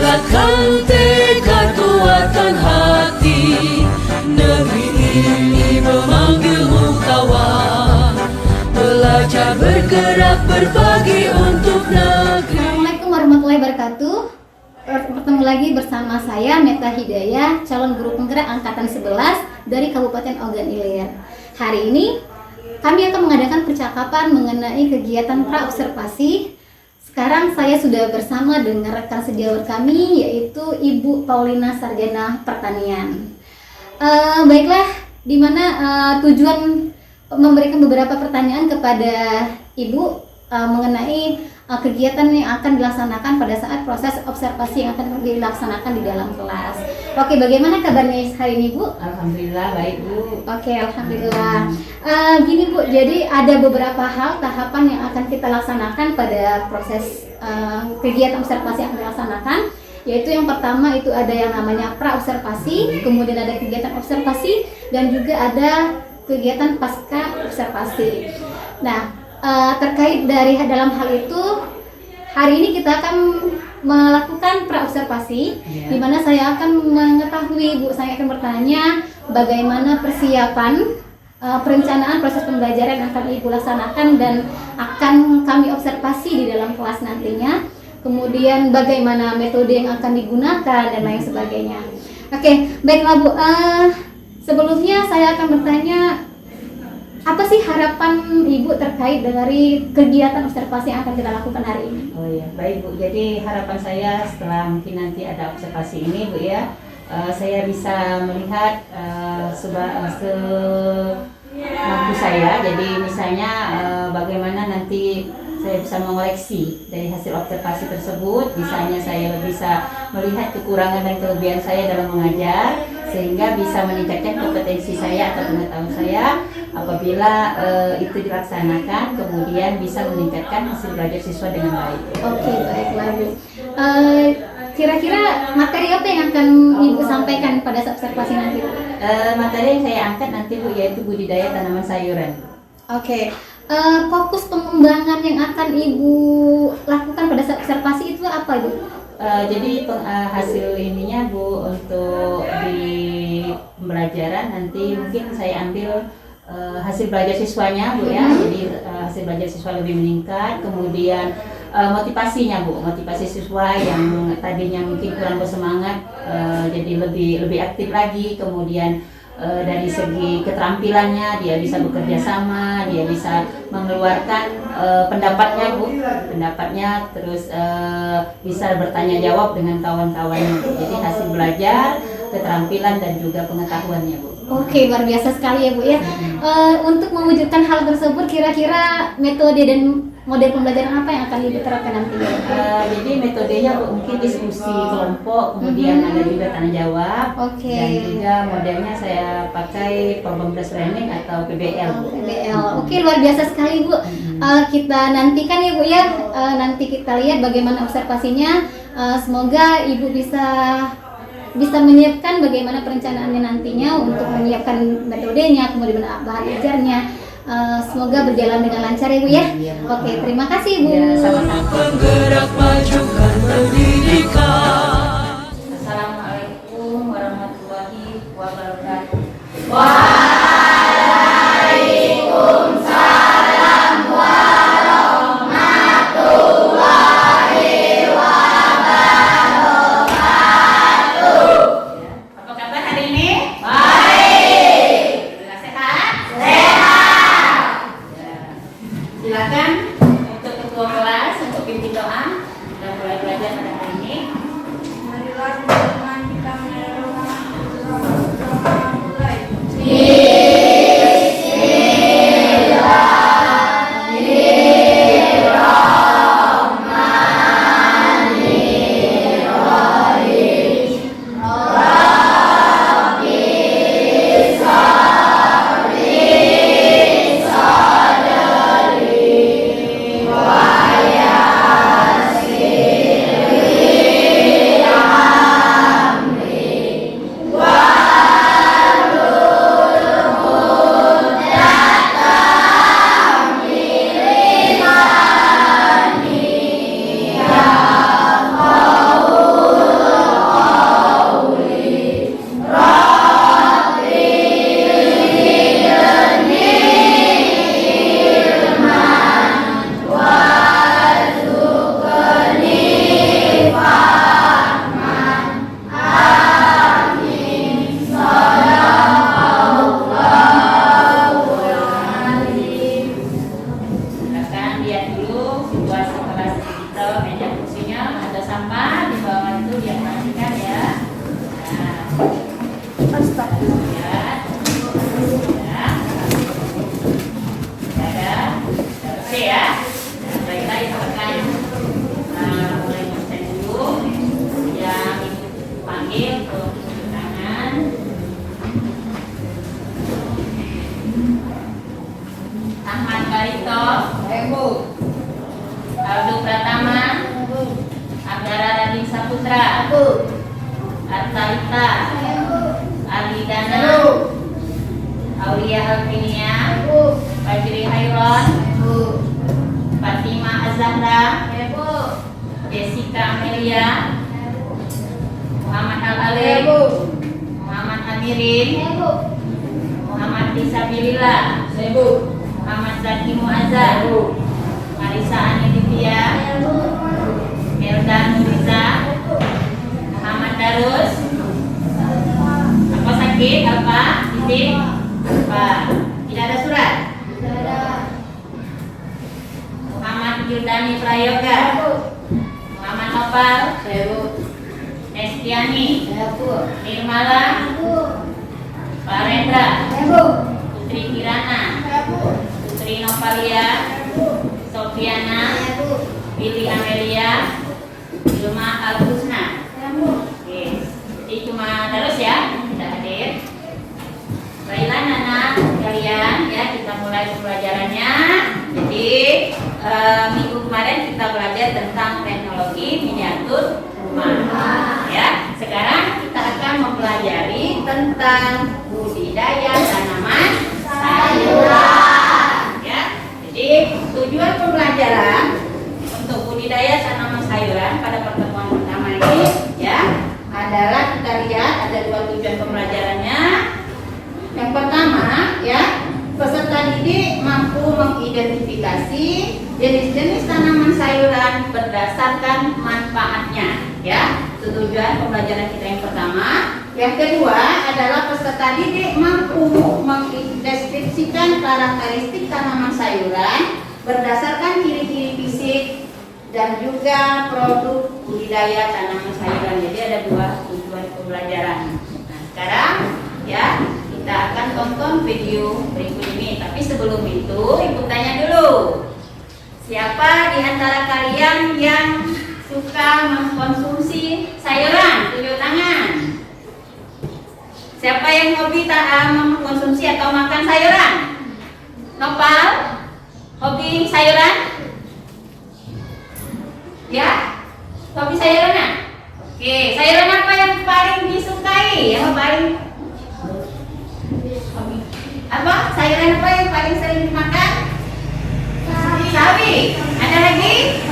kuatkan tekad, kuatkan hati. Negeri ini memanggilmu kawan, belajar bergerak berbagi untuk negeri. Assalamualaikum warahmatullahi wabarakatuh. Bertemu lagi bersama saya Meta Hidayah, calon guru penggerak angkatan 11 dari Kabupaten Ogan Ilir. Hari ini kami akan mengadakan percakapan mengenai kegiatan praobservasi. Sekarang saya sudah bersama dengan rekan sejawat kami, yaitu Ibu Paulina Sarjana Pertanian. Baiklah, dimana tujuan memberikan beberapa pertanyaan kepada Ibu mengenai kegiatan yang akan dilaksanakan pada saat proses observasi yang akan dilaksanakan di dalam kelas. Oke, bagaimana kabarnya hari ini, Bu? Alhamdulillah baik, Bu. Oke, alhamdulillah. Gini, Bu, jadi ada beberapa hal tahapan yang akan kita laksanakan pada proses kegiatan observasi yang akan dilaksanakan, yaitu yang pertama itu ada yang namanya praobservasi, kemudian ada kegiatan observasi, dan juga ada kegiatan pasca observasi. Nah, terkait dari dalam hal itu, hari ini kita akan melakukan praobservasi, di mana saya akan mengetahui, Bu, saya akan bertanya bagaimana persiapan perencanaan proses pembelajaran yang akan Ibu laksanakan dan akan kami observasi di dalam kelas nantinya. Kemudian bagaimana metode yang akan digunakan dan lain sebagainya. Oke, baiklah, Bu. Sebelumnya saya akan bertanya, apa sih harapan Ibu terkait dari kegiatan observasi yang akan kita lakukan hari ini? Oh ya, baik, Bu. Jadi harapan saya setelah mungkin nanti ada observasi ini, Bu, ya, saya bisa melihat semampu saya. Jadi misalnya bagaimana nanti saya bisa mengoleksi dari hasil observasi tersebut. Misalnya saya bisa melihat kekurangan dan kelebihan saya dalam mengajar, sehingga bisa meningkatkan kompetensi saya atau pengetahuan saya. Apabila itu dilaksanakan, kemudian bisa meningkatkan hasil belajar siswa dengan baik. Oke, baiklah, Bu. Kira-kira materi apa yang akan Ibu sampaikan pada observasi nanti? Materi yang saya angkat nanti, Bu, yaitu budidaya tanaman sayuran. Oke. Fokus pengembangan yang akan Ibu lakukan pada saat observasi itu apa, Bu? Jadi hasil ininya, Bu, untuk di pembelajaran nanti mungkin saya ambil hasil belajar siswanya, Bu, ya. Jadi hasil belajar siswa lebih meningkat, kemudian motivasinya, Bu, motivasi siswa yang tadinya mungkin kurang bersemangat jadi lebih aktif lagi. Kemudian dari segi keterampilannya dia bisa bekerja sama, dia bisa mengeluarkan pendapatnya, Bu, terus bisa bertanya jawab dengan kawan-kawannya. Jadi hasil belajar, keterampilan dan juga pengetahuannya, Bu. Oke, luar biasa sekali ya, Bu, ya. Untuk mewujudkan hal tersebut, kira-kira metode dan model pembelajaran apa yang akan Ibu terapkan nanti? Jadi metodenya, Bu, mungkin diskusi kelompok, kemudian ada juga tanya jawab. Oke. Dan juga modelnya saya pakai problem based learning atau PBL, Bu. PBL. Oke, luar biasa sekali, Bu. Kita nantikan ya, Bu, ya. Nanti kita lihat bagaimana observasinya. Semoga Ibu bisa menyiapkan bagaimana perencanaannya nantinya untuk menyiapkan metodenya, kemudian bahan ajarnya. Semoga berjalan dengan lancar ya, Bu, ya. Oke, terima kasih, Bu. Ya, sama-sama. Penggerak majukan pendidikan. Assalamualaikum warahmatullahi wabarakatuh. Apa kabar hari ini? Baik. Sehat? Sehat. Ya. Silakan untuk ketua kelas untuk pimpin doa dan mulai belajar pada hari ini. Oke ya. Baiklah, itu akan mulai konsen dulu. Yang ibu panggil untuk cuci tangan. Ahmad Barito, Aldo Pratama, Agara Radin Saputra, Artalita, Alidana, Aulia Alvinia, Fajri Hairon, Fatima Azahra, Jessica Amelia, Muhammad Al-Alif, Muhammad Amirin, Muhammad Disabilillah, Muhammad Zaki Muazzar, Marisa Aniditya, Melda Nuriza, Muhammad Darus. Apa sakit? Apa? Titik? Apa? Tidak ada surat? Muhammad Yudani Prayoga, Muhammad Nopal, Nestiani, Nirmala, Parendra, Putri Kirana, Putri Novalia, Sofiana, Billy Amelia, Ilma Al-Husna. Oke, jadi cuma terus ya, tidak hadir. Baiklah anak kalian ya, kita mulai pembelajarannya. Jadi minggu kemarin kita belajar tentang teknologi miniatur rumah. Ya, sekarang kita akan mempelajari tentang budidaya tanaman sayuran. Ya, jadi tujuan pembelajaran untuk budidaya tanaman sayuran pada pertemuan pertama ini ya adalah kita lihat ada dua tujuan pembelajarannya. Yang pertama ya, peserta didik mampu mengidentifikasi jenis-jenis tanaman sayuran berdasarkan manfaatnya ya. Itu tujuan pembelajaran kita yang pertama. Yang kedua adalah peserta didik mampu mendeskripsikan karakteristik tanaman sayuran berdasarkan ciri-ciri fisik dan juga produk budidaya tanaman sayuran. Jadi ada dua tujuan pembelajaran. Nah, sekarang ya kita akan tonton video berikut ini. Tapi sebelum itu ibu tanya dulu, siapa di antara kalian yang suka mengkonsumsi sayuran? Tunjuk tangan. Siapa yang hobi mengkonsumsi atau makan sayuran? Nopal, hobi sayuran? Ya, hobi sayuran? Oke, sayuran apa yang paling disukai? Yang paling apa? Sayuran apa yang paling sering dimakan? Sawi. Ada lagi?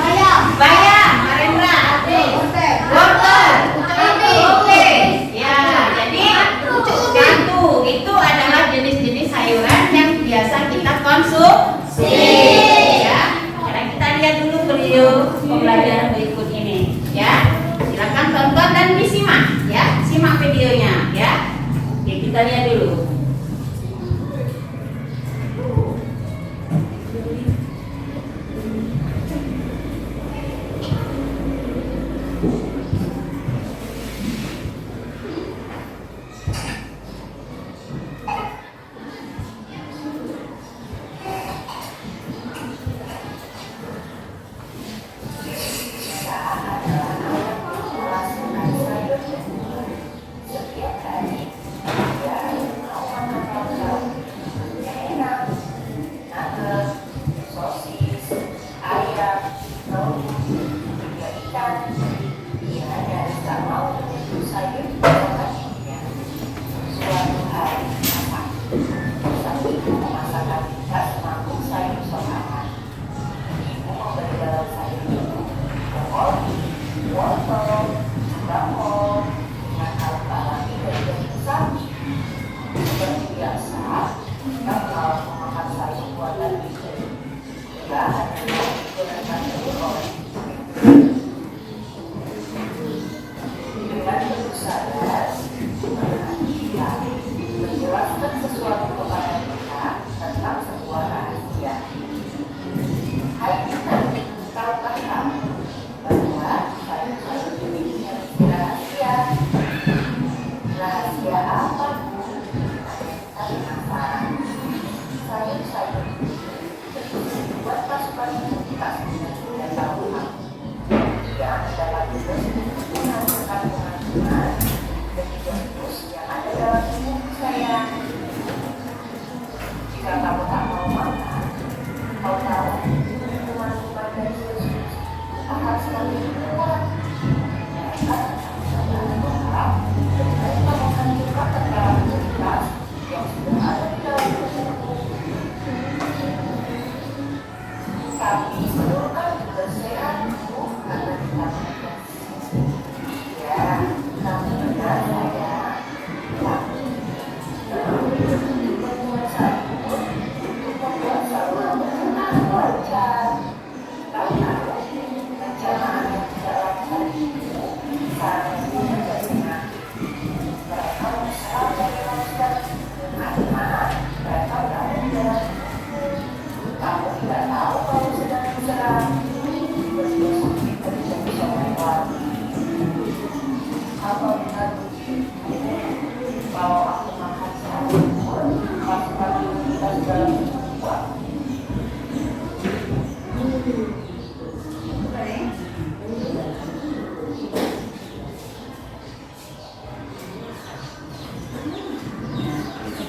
Bayam, Marendra, wortel, oke. Ya, jadi gatu itu adalah jenis-jenis sayuran yang biasa kita konsumsi. Ya, sekarang kita lihat dulu video pembelajaran berikut ini. Ya, silakan tonton dan disimak. Ya, simak videonya. Ya, oke, kita lihat dulu.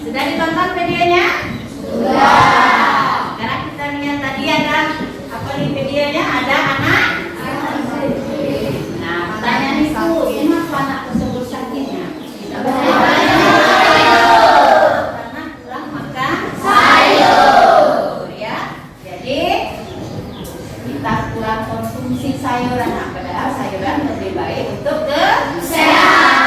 Sudah ditonton videonya? Sudah. Sekarang kita lihat tadi ada apa nih videonya? Ada anak? Nah, pertanyaan itu, kenapa anak tersebut sakitnya? Karena kurang makan sayur, ya. Jadi kita kurang konsumsi sayuran. Nah, padahal sayuran lebih baik untuk kesehatan.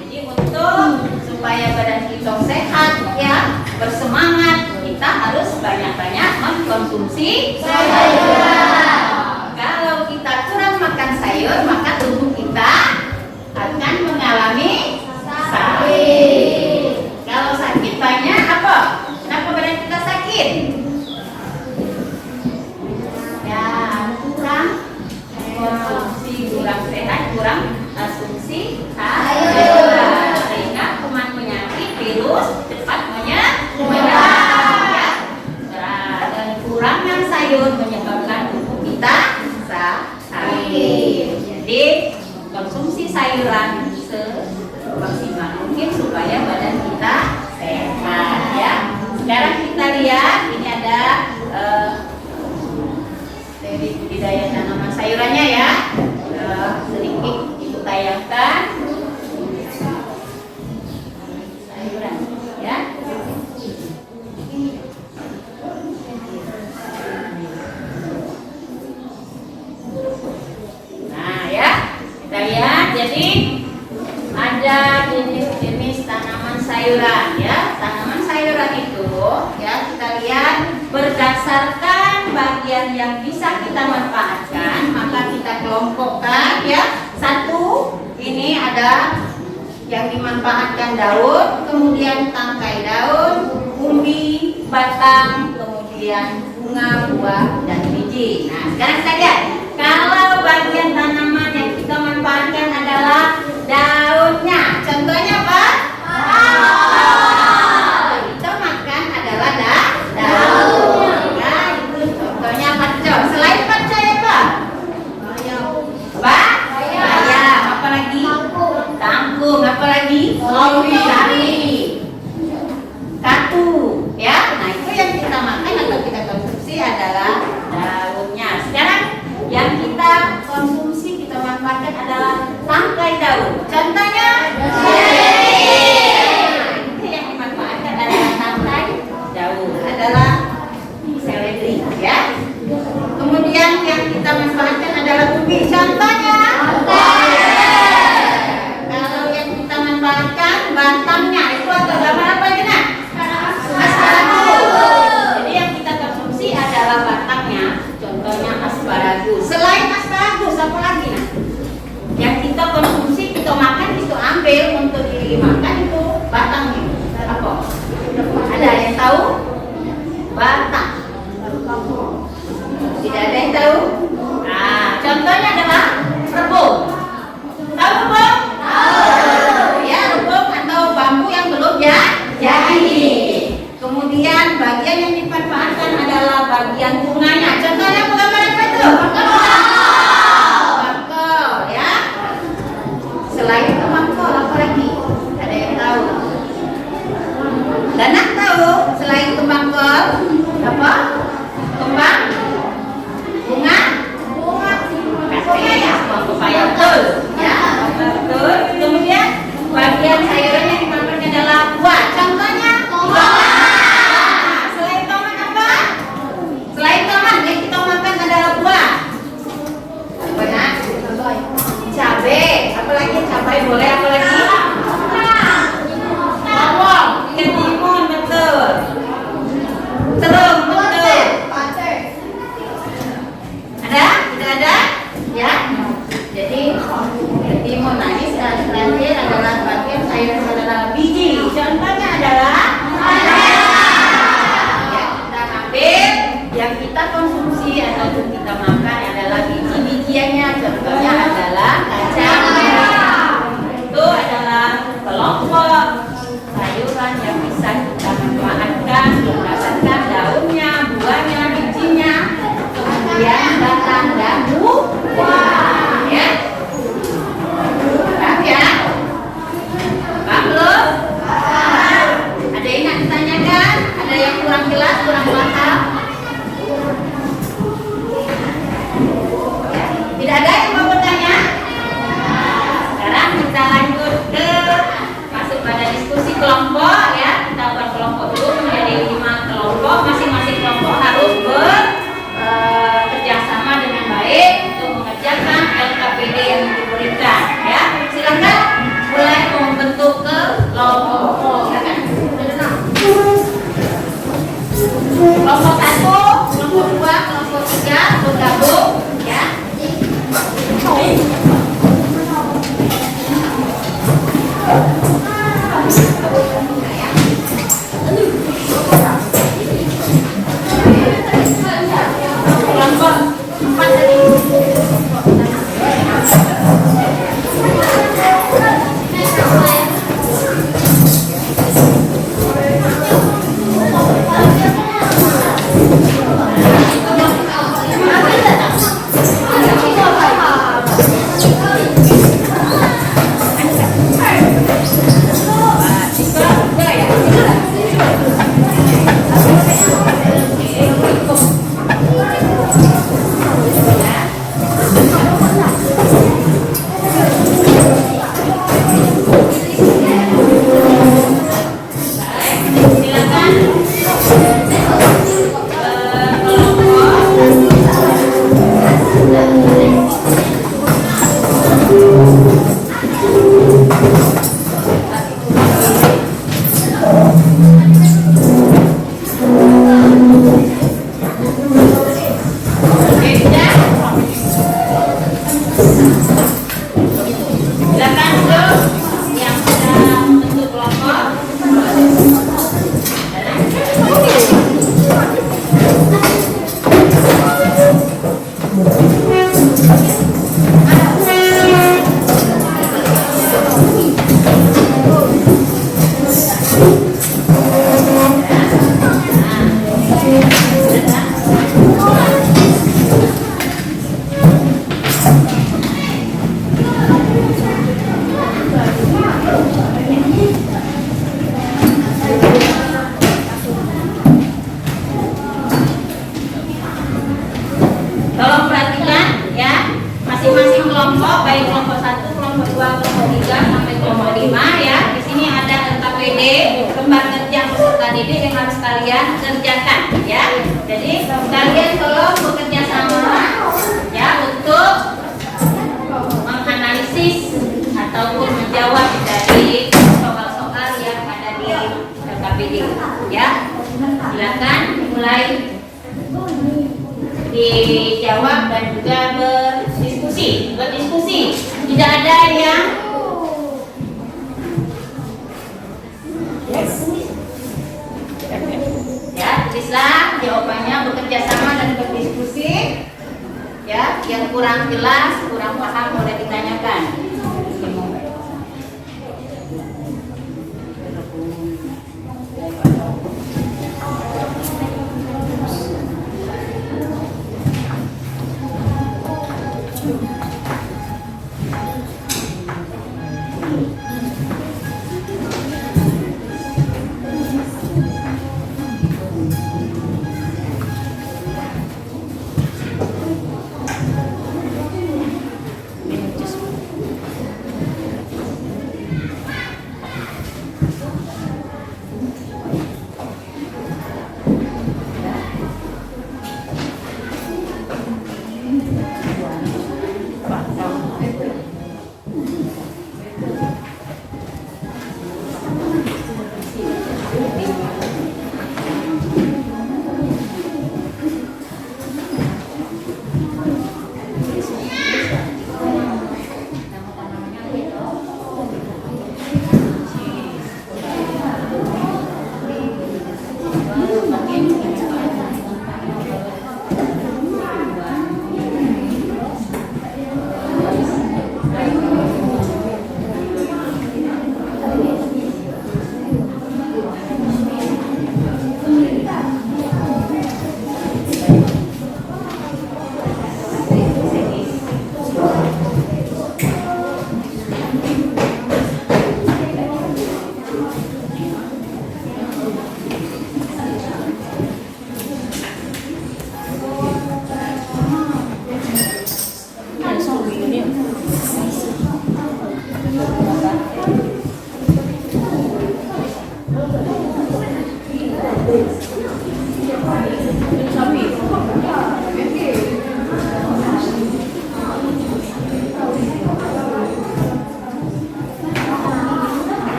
Jadi untuk supaya badan kita sehat, ya, bersemangat, kita harus banyak-banyak mengkonsumsi sayuran. Kalau kita kurang makan sayur, maka tubuh kita akan mengalami sakit. Kalau sakit banyak apa? Kenapa badan kita sakit? Ya, kurang konsumsi, kurang sehat, kurang konsumsi sayuran, sehingga kuman penyakit virus cepat menyerang, ya. Dan kurangnya sayur menyebabkan tubuh kita sakit. Jadi konsumsi sayuran semaksimal mungkin supaya badan kita sehat, ya. Sekarang kita lihat ini ada dari budidaya tanaman sayurannya, ya. Sedikit ibu tayangkan sayuran, ya. Nah, ya, kita lihat. Jadi ada jenis-jenis tanaman sayuran, ya. Tanaman sayuran itu, ya, kita lihat berdasarkan bagian yang bisa kita manfaatkan, maka kita kelompokkan, ya. Satu, ini ada yang dimanfaatkan daun, kemudian tangkai daun, umbi, batang, kemudian bunga, buah, dan biji. Nah, sekarang kita lihat. Kalau bagian tanaman yang kita manfaatkan adalah daunnya, contohnya apa? Kita makan adalah daunnya. Ya, itu contohnya pacol. Selain pacol apa? Bayam. Apa lagi? Kangkung. Apa lagi? Sari. Katu. Ya, nah itu yang kita makan atau kita konsumsi adalah daunnya. Sekarang yang kita konsumsi, kita manfaatkan adalah tangkai daun. Contohnya? Itu yang dimanfaatkan adalah tangkai daun, adalah seledri, ya. Kemudian yang kita manfaatkan adalah umbi. Contohnya? Kalau yang kita manfaatkan batangnya itu atau gambar apa ini, Nak? Asparagus. Jadi yang kita konsumsi adalah batangnya. Contohnya asparagus. Selain asparagus, apa lagi, Nak? Yang kita konsumsi, kita makan, itu ambil untuk dimakan, itu batangnya. Apa? Ada yang tahu? Batang. Tidak ada yang tahu? Nah, contohnya adalah rebung. Tahu rebung? Tahu. Ya, rebung atau bambu yang belum jadi. Kemudian bagian yang dimanfaatkan adalah bagian bunganya. Contohnya gambar apa itu? Bakau, ya. Selain kemangkol apa lagi? Ada yang tahu? Danak tahu selain kemangkol apa? Kembang? Bunga? Pepaya. Pepaya betul. Ya, betul. Kemudian bagian sayurannya dimakan adalah buah. Contohnya tomat. Selain tomat apa? Selain tomat yang kita makan adalah buah. Apa ya? Cabai. Apalagi cabai boleh apa lagi? Bawang. Ikan timun betul. Terung betul. Ada? Tidak ada? Ya. Jadi timun ini terakhir adalah bagian sayur adalah biji. Contohnya adalah ya, kita ambil yang kita konsumsi atau kita makan adalah biji-bijiannya. Contohnya adalah kacang merah. Itu adalah kelompok sayuran yang bisa kita manfaatkan berdasarkan daunnya, buahnya, bijinya, kemudian batang dan buah. Ya. Paham ya? Paham belum? Ada yang nak ditanyakan? Ada yang kurang jelas, kurang paham? Ya. Tidak ada yang mau bertanya? Sekarang kita lanjut ke masuk pada diskusi kelompok ya. Kita buat kelompok dulu menjadi 5 kelompok. Masing-masing kelompok harus bekerjasama dengan baik untuk mengerjakan LKPD yang diberikan ya. Silakan mulai membentuk kelompok. Silakan. Kelompok 1, kelompok 2, kelompok 3 bergabung ya. Kelompok 4 tadi. Tolong perhatikan ya, masing-masing kelompok, baik kelompok 1, kelompok 2, kelompok 3 sampai kelompok 5 ya. Di sini ada LKPD, lembar kerja peserta didik yang harus kalian kerjakan ya. Jadi kalian tolong bekerja sama ya untuk menganalisis ataupun menjawab dari soal-soal yang ada di LKPD ya. Silakan mulai dijawab dan juga berdiskusi. Tidak ada yang ya, tulislah jawabannya, bekerja sama dan berdiskusi ya. Yang kurang jelas, kurang paham boleh ditanyakan.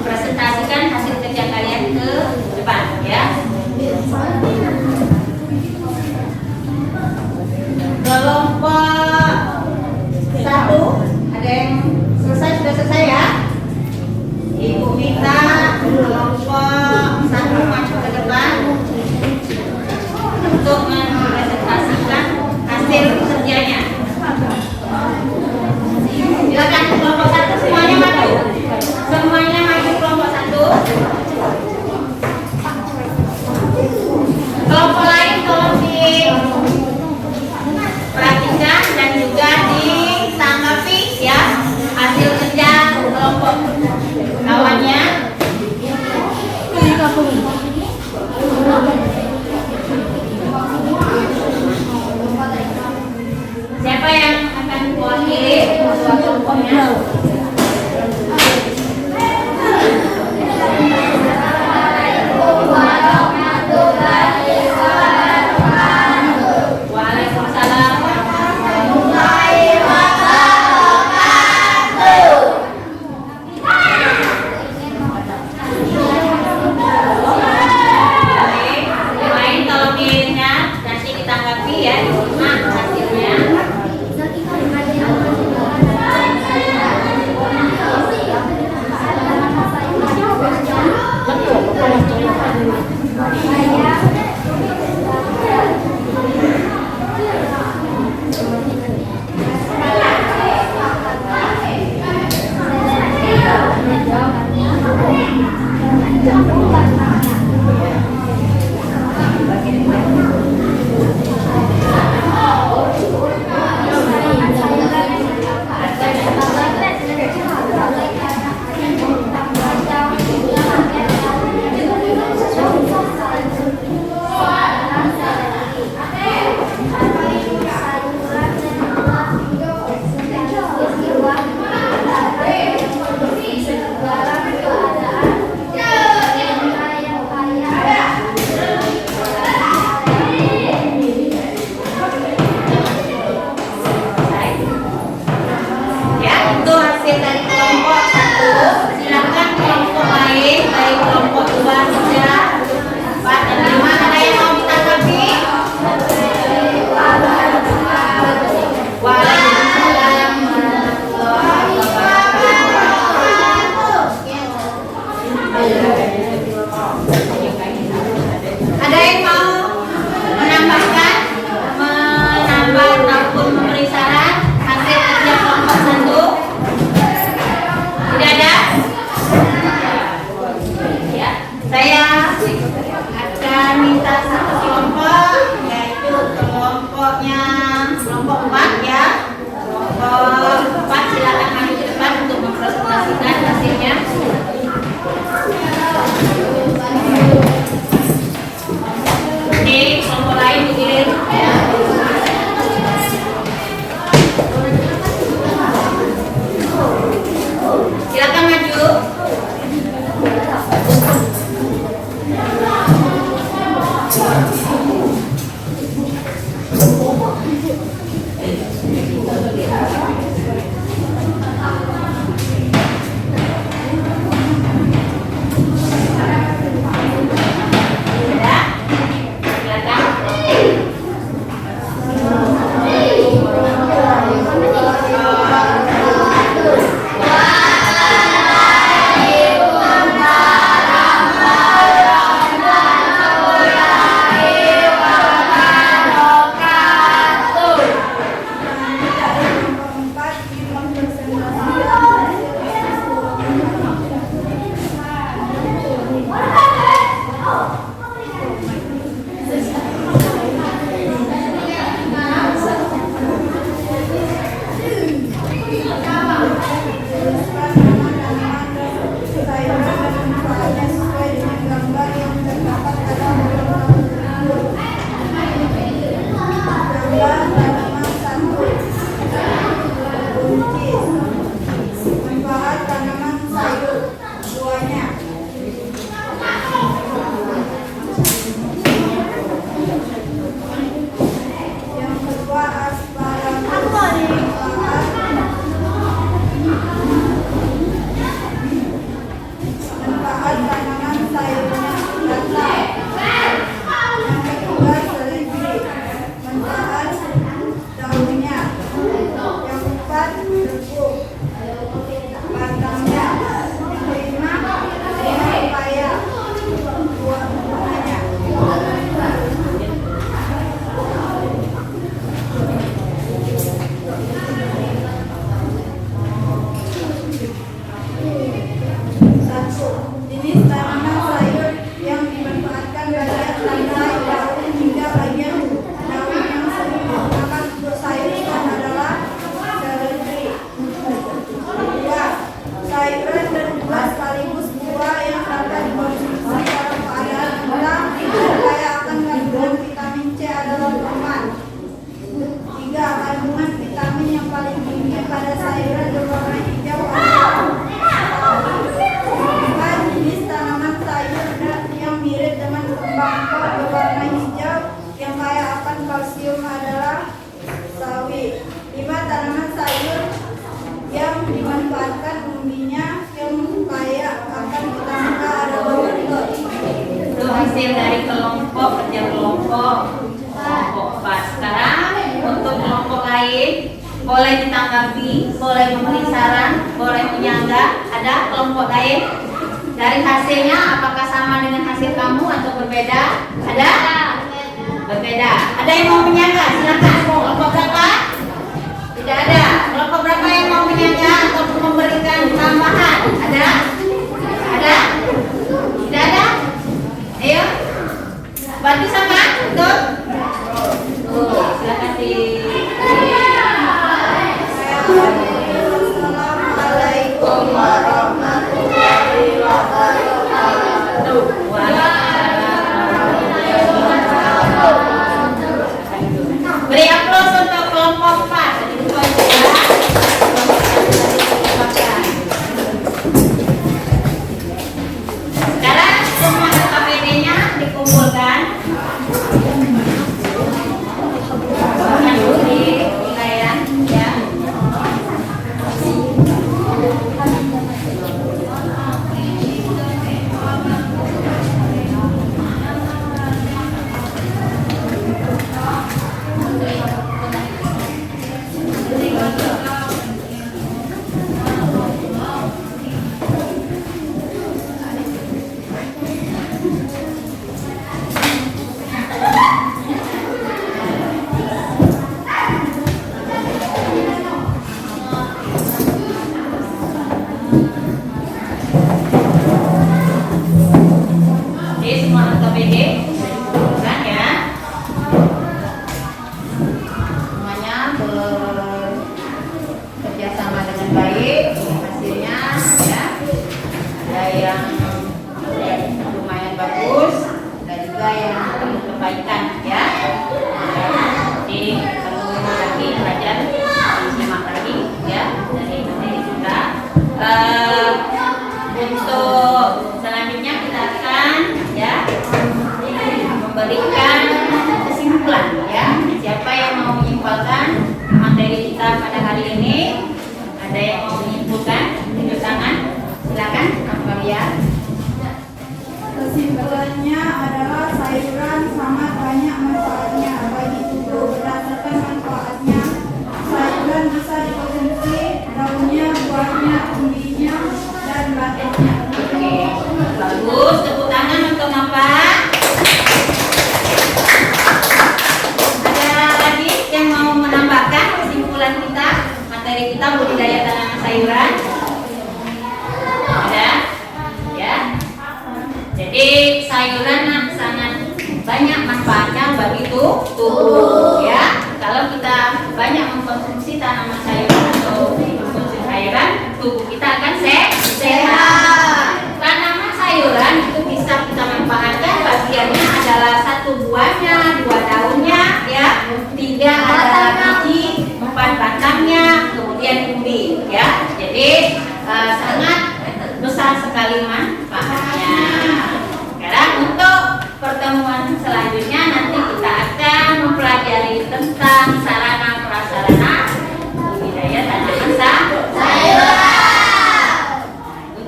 presentasikan hasil kerja kalian ke depan ya. Kelompok 1 ada yang selesai, sudah selesai ya. Ibu minta kelompok 1 maju ke depan untuk mempresentasikan hasil kerjanya. Silakan kelompok 1 semuanya maju. Semuanya maju kelompok 1. Kelompok lain tolong diperhatikan dan juga ditanggapi ya hasil kerja kelompok kawannya. Siapa yang akan mewakili ketua kelompoknya? hasil dari kelompok kerja kelompok pas. Sekarang untuk kelompok lain boleh ditanggapi, boleh memberi saran, boleh menyanggah. Ada kelompok lain dari hasilnya apakah sama dengan hasil kamu atau berbeda? Ada? Berbeda. Ada yang mau menyanggah? Silakan. Kelompok berapa? Tidak ada. Kelompok berapa yang mau menyanggah atau memberikan tambahan? Ada? Ada? Tidak ada? Ayo. Bantu sama? Betul? Silakan di. Assalamualaikum warahmatullahi wabarakatuh. Beri aplaus untuk kelompok 4. Sekarang semua KPD-nya dikumpulkan. Dulu di wilayah ya. Oke, semua KPD kan ya. Semuanya bekerja sama dengan baik hasilnya ya. Ada yang lumayan bagus, ada juga yang perlu perbaikan ya. Jadi perlu lagi belajar, simak lagi ya dari materi kita. Untuk selanjutnya kita akan ya memberikan kesimpulan ya. Siapa yang mau menyimpulkan materi kita pada hari ini? Ada yang mau menyimpulkan? Tunjuk tangan. Silakan, Maria. Kesimpulannya adalah sayuran sangat banyak manfaatnya bagi tubuh. Berdasarkan manfaatnya, sayuran bisa dikonsumsi daunnya, buahnya, umbinya, dan batangnya. Oke, bagus. Tepuk tangan untuk apa? Ada lagi yang mau menambahkan kesimpulan kita, materi kita budidaya tanaman sayuran? Ada? Ya. Jadi sayuran sangat banyak manfaatnya bagi tubuh ya. Kalau kita banyak mengkonsumsi tanaman sayuran atau mengkonsumsi sayuran, tubuh kita akan sehat. Tanaman sayuran itu bisa kita manfaatkan, bagiannya adalah 1 buahnya, 2 daunnya ya, 3 adalah biji, 4 batangnya, kemudian umbi ya. Jadi sangat besar sekali manfaatnya. Sekarang untuk pertemuan selanjutnya nanti kita akan mempelajari tentang sarana prasarana budidaya tanaman sayuran.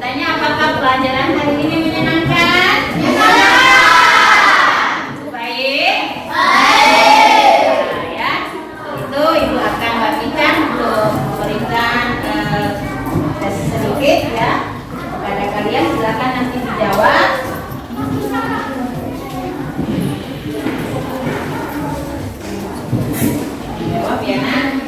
Tanya apakah pelajaran hari ini menyenangkan? Baik. Nah, ya. Itu Ibu akan bagikan untuk memberikan tes sedikit ya kepada kalian. Silakan nanti dijawab. Jawab ya nak.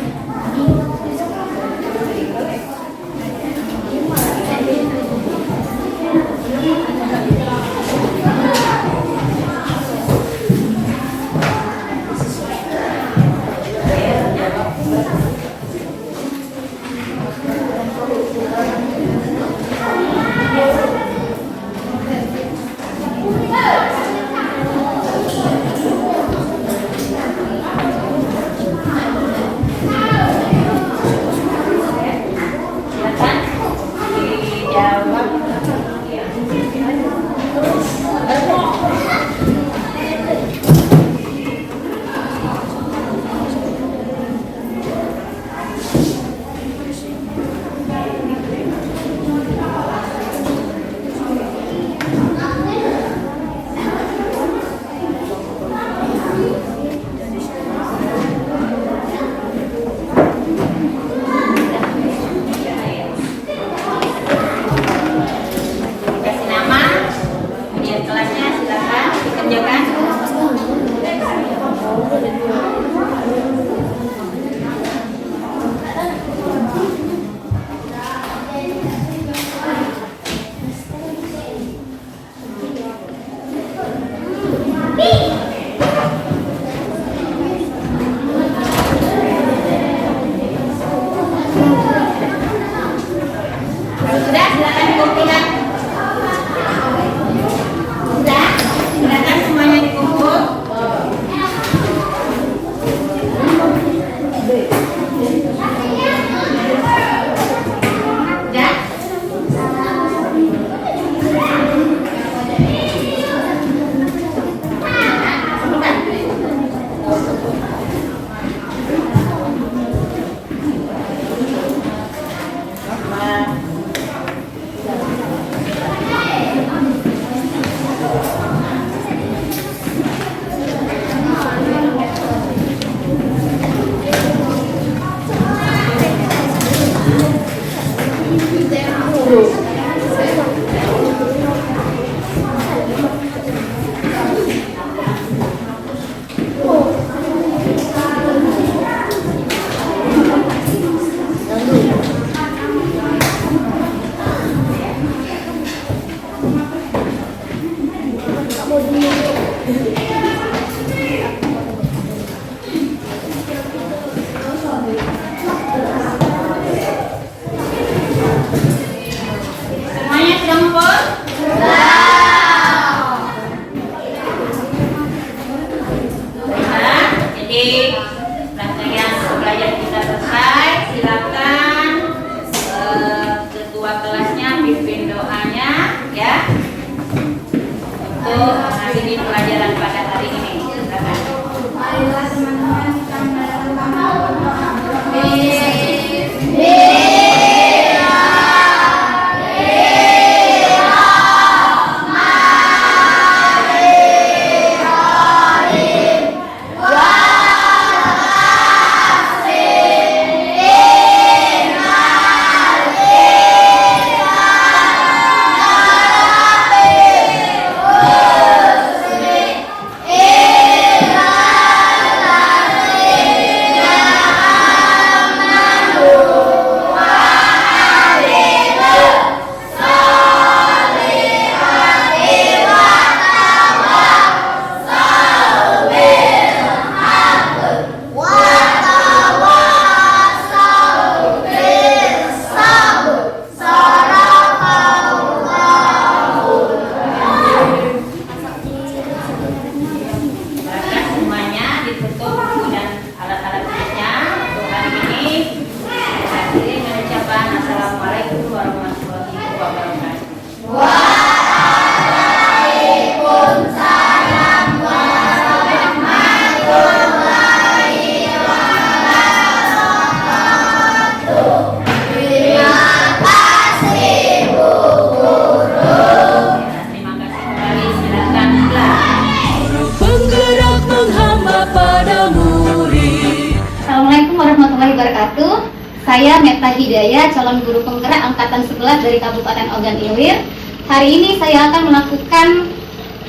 Meta Hidayah, calon guru penggerak angkatan 11 dari Kabupaten Ogan Ilir. Hari ini saya akan melakukan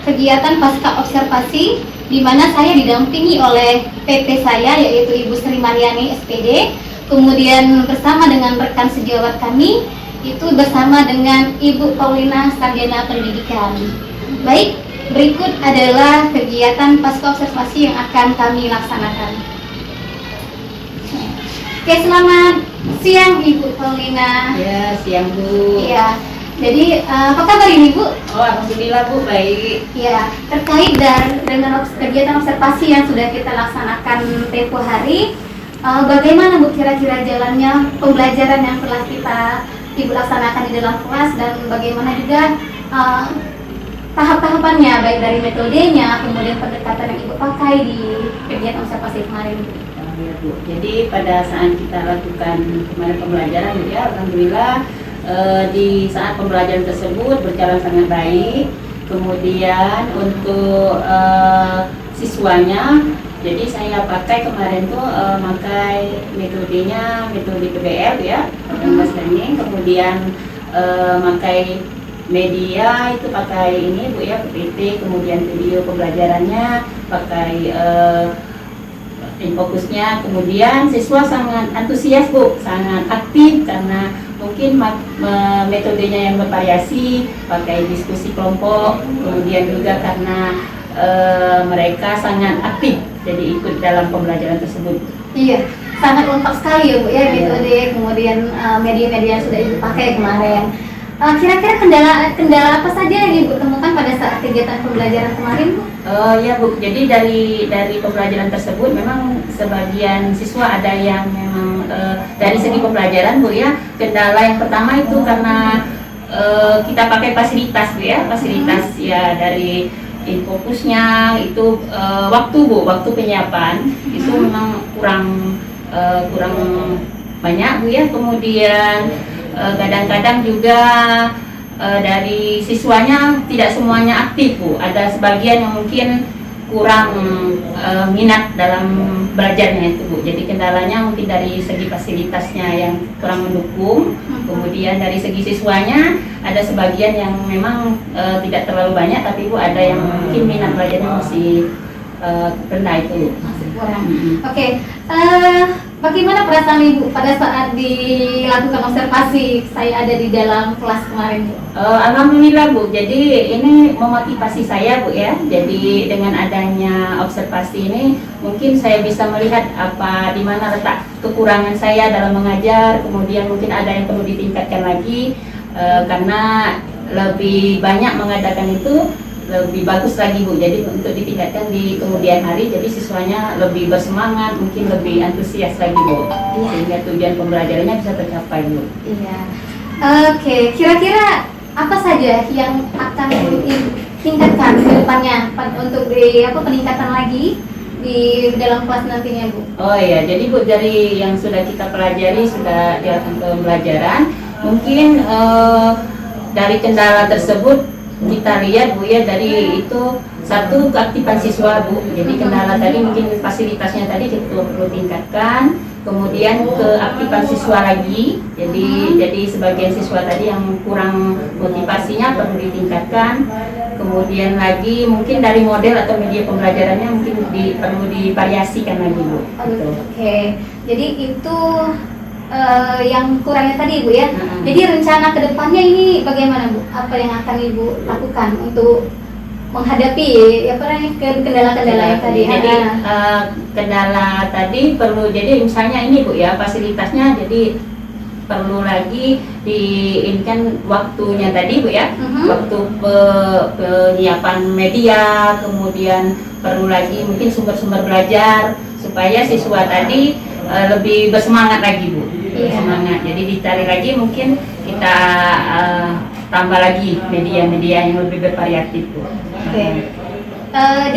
kegiatan pasca observasi di mana saya didampingi oleh PP saya yaitu Ibu Sri Mariani SPD, kemudian bersama dengan rekan sejawat kami itu bersama dengan Ibu Paulina Sarjana Pendidikan. Baik, berikut adalah kegiatan pasca observasi yang akan kami laksanakan. Oke, selamat siang Ibu Paulina. Ya, siang Bu. Iya. Jadi apa kabar ini Bu? Oh, alhamdulillah Bu, baik. Ya, terkait dengan kegiatan observasi yang sudah kita laksanakan tempo hari, bagaimana Bu kira-kira jalannya pembelajaran yang telah Ibu laksanakan di dalam kelas dan bagaimana juga tahap-tahapannya baik dari metodenya kemudian pendekatan yang Ibu pakai di kegiatan observasi kemarin Bu? Ya, Bu. Jadi pada saat kita lakukan kemarin pembelajaran ya, alhamdulillah di saat pembelajaran tersebut berjalan sangat baik. Kemudian untuk siswanya, jadi saya pakai kemarin tuh pakai metodenya metode PBL ya, Progress Learning. Kemudian pakai media itu pakai ini Bu ya, PPT. Kemudian video pembelajarannya pakai fokusnya. Kemudian siswa sangat antusias Bu, sangat aktif karena mungkin metodenya yang bervariasi, pakai diskusi kelompok, kemudian juga karena mereka sangat aktif jadi ikut dalam pembelajaran tersebut. Iya, sangat lengkap sekali ya Bu ya metode, kemudian media-media yang sudah Ibu pakai kemarin. Kira-kira kendala apa saja yang Ibu temukan pada saat kegiatan pembelajaran kemarin Bu? Ya Bu, jadi dari pembelajaran tersebut memang sebagian siswa ada yang memang dari segi pembelajaran Bu ya, kendala yang pertama itu karena kita pakai fasilitas Bu ya, fasilitas ya dari infokusnya itu waktu Bu, waktu penyiapan itu memang kurang banyak Bu ya. Kemudian kadang-kadang juga dari siswanya tidak semuanya aktif Bu, ada sebagian yang mungkin kurang minat dalam belajarnya itu Bu. Jadi kendalanya mungkin dari segi fasilitasnya yang kurang mendukung. Kemudian dari segi siswanya ada sebagian yang memang tidak terlalu banyak, tapi Bu ada yang mungkin minat belajarnya masih rendah itu. Masih kurang. Oke. Bagaimana perasaan Ibu pada saat dilakukan observasi saya ada di dalam kelas kemarin Bu? Alhamdulillah Bu, jadi ini memotivasi saya Bu ya. Jadi dengan adanya observasi ini mungkin saya bisa melihat di mana letak kekurangan saya dalam mengajar. Kemudian mungkin ada yang perlu ditingkatkan lagi karena lebih banyak mengadakan itu lebih bagus lagi Bu. Jadi untuk ditingkatkan di kemudian hari, jadi siswanya lebih bersemangat, mungkin lebih antusias lagi Bu, sehingga tujuan pembelajarannya bisa tercapai Bu. Iya. Oke, kira-kira apa saja yang akan ditingkatkan ke depannya untuk peningkatan lagi di dalam kelas nantinya Bu? Oh iya, jadi Bu dari yang sudah kita pelajari, sudah dilakukan pembelajaran, mungkin dari kendala tersebut kita lihat Bu ya, dari itu satu keaktifan siswa Bu. Jadi kendala tadi mungkin fasilitasnya tadi kita perlu tingkatkan. Kemudian keaktifan siswa lagi. Jadi sebagian siswa tadi yang kurang motivasinya perlu ditingkatkan. Kemudian lagi mungkin dari model atau media pembelajarannya mungkin perlu divariasikan lagi Bu. Oke. Jadi itu yang kurangnya tadi Bu ya. Jadi rencana kedepannya ini bagaimana Bu? Apa yang akan Ibu lakukan untuk menghadapi kendala-kendala yang tadi? Jadi kendala tadi perlu, jadi misalnya ini Bu ya, fasilitasnya jadi perlu lagi diinginkan waktunya tadi Bu ya, waktu penyiapan media, kemudian perlu lagi mungkin sumber-sumber belajar supaya siswa tadi lebih bersemangat lagi Bu. Semangat. Jadi dicari lagi mungkin kita tambah lagi media-media yang lebih bervariatif Bu. Oke.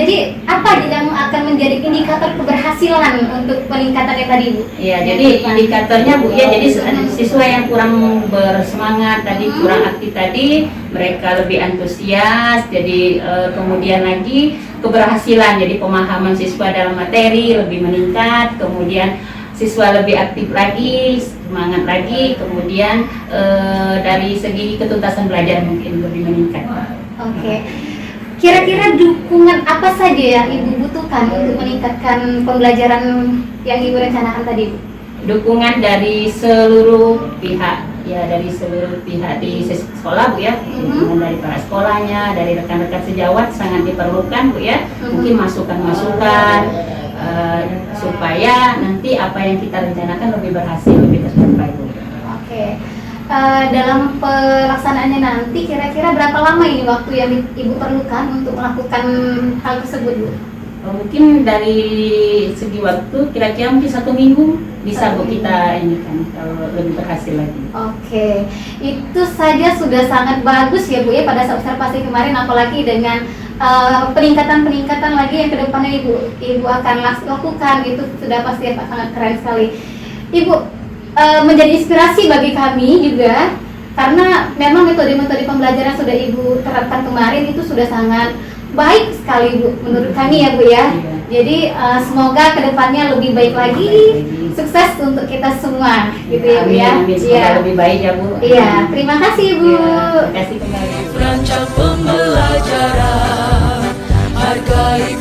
Jadi apa yang akan menjadi indikator keberhasilan untuk peningkatannya tadi Bu? Iya, jadi indikatornya Bu ya, jadi siswa yang kurang bersemangat tadi, kurang aktif tadi, mereka lebih antusias. Jadi kemudian lagi keberhasilan, jadi pemahaman siswa dalam materi lebih meningkat. Kemudian siswa lebih aktif lagi, semangat lagi, kemudian dari segi ketuntasan belajar mungkin lebih meningkat. Oke. Kira-kira dukungan apa saja yang Ibu butuhkan untuk meningkatkan pembelajaran yang Ibu rencanakan tadi, Bu? Dukungan dari seluruh pihak, ya dari seluruh pihak di sekolah, Bu ya. Dukungan dari para sekolahnya, dari rekan-rekan sejawat sangat diperlukan, Bu ya. Mungkin masukan-masukan supaya nanti apa yang kita rencanakan lebih berhasil, lebih tercapai, Bu. Oke. Dalam pelaksanaannya nanti kira-kira berapa lama ini waktu yang Ibu perlukan untuk melakukan hal tersebut, Bu? Mungkin dari segi waktu kira-kira mungkin 1 minggu bisa, Bu, kita ini kan kalau lebih berhasil lagi. Oke, itu saja sudah sangat bagus ya, Bu ya, pada saat observasi kemarin, apalagi dengan peningkatan lagi yang kedepannya Ibu akan lakukan, itu sudah pasti sangat keren sekali. Ibu menjadi inspirasi bagi kami juga, karena memang metode-metode pembelajaran sudah Ibu terapkan kemarin itu sudah sangat baik sekali, Bu, menurut kami ya, Bu ya. Jadi semoga kedepannya lebih baik lagi, sukses untuk kita semua, gitu ya, Bu ya. Amin, semoga lebih baik ya, Bu. Iya, terima kasih, Bu. Terima kasih kembali. Rancang pembelajaran, hargai